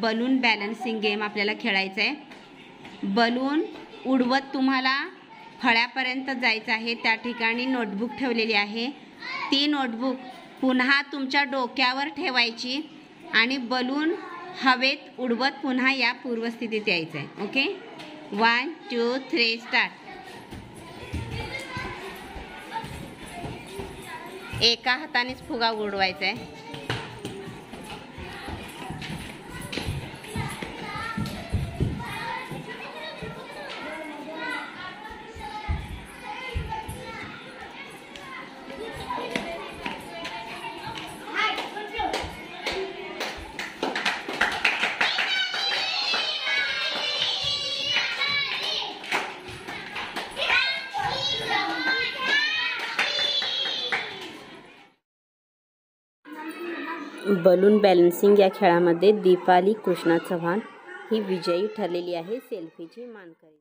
Balloon balancing game आपल्याला खेळायचा आहे। बलून उडवत तुम्हाला फळ्यापर्यंत जायचं आहे। त्या ठिकाणी नोटबुक ठेवलेली आहे। ती नोटबुक पुन्हा तुमच्या डोक्यावर ठेवायची आणि बलून हवेत उडवत पुन्हा या पूर्वस्थितीत यायचं आहे। Okay, 1 2 3 start. एका हातानेच फुगा उडवायचा आहे। बलून बॅलन्सिंग या खेळामध्ये दीपाली कृष्णा चव्हाण ही विजयी ठरलेली आहे। सेल्फीची मानकरी।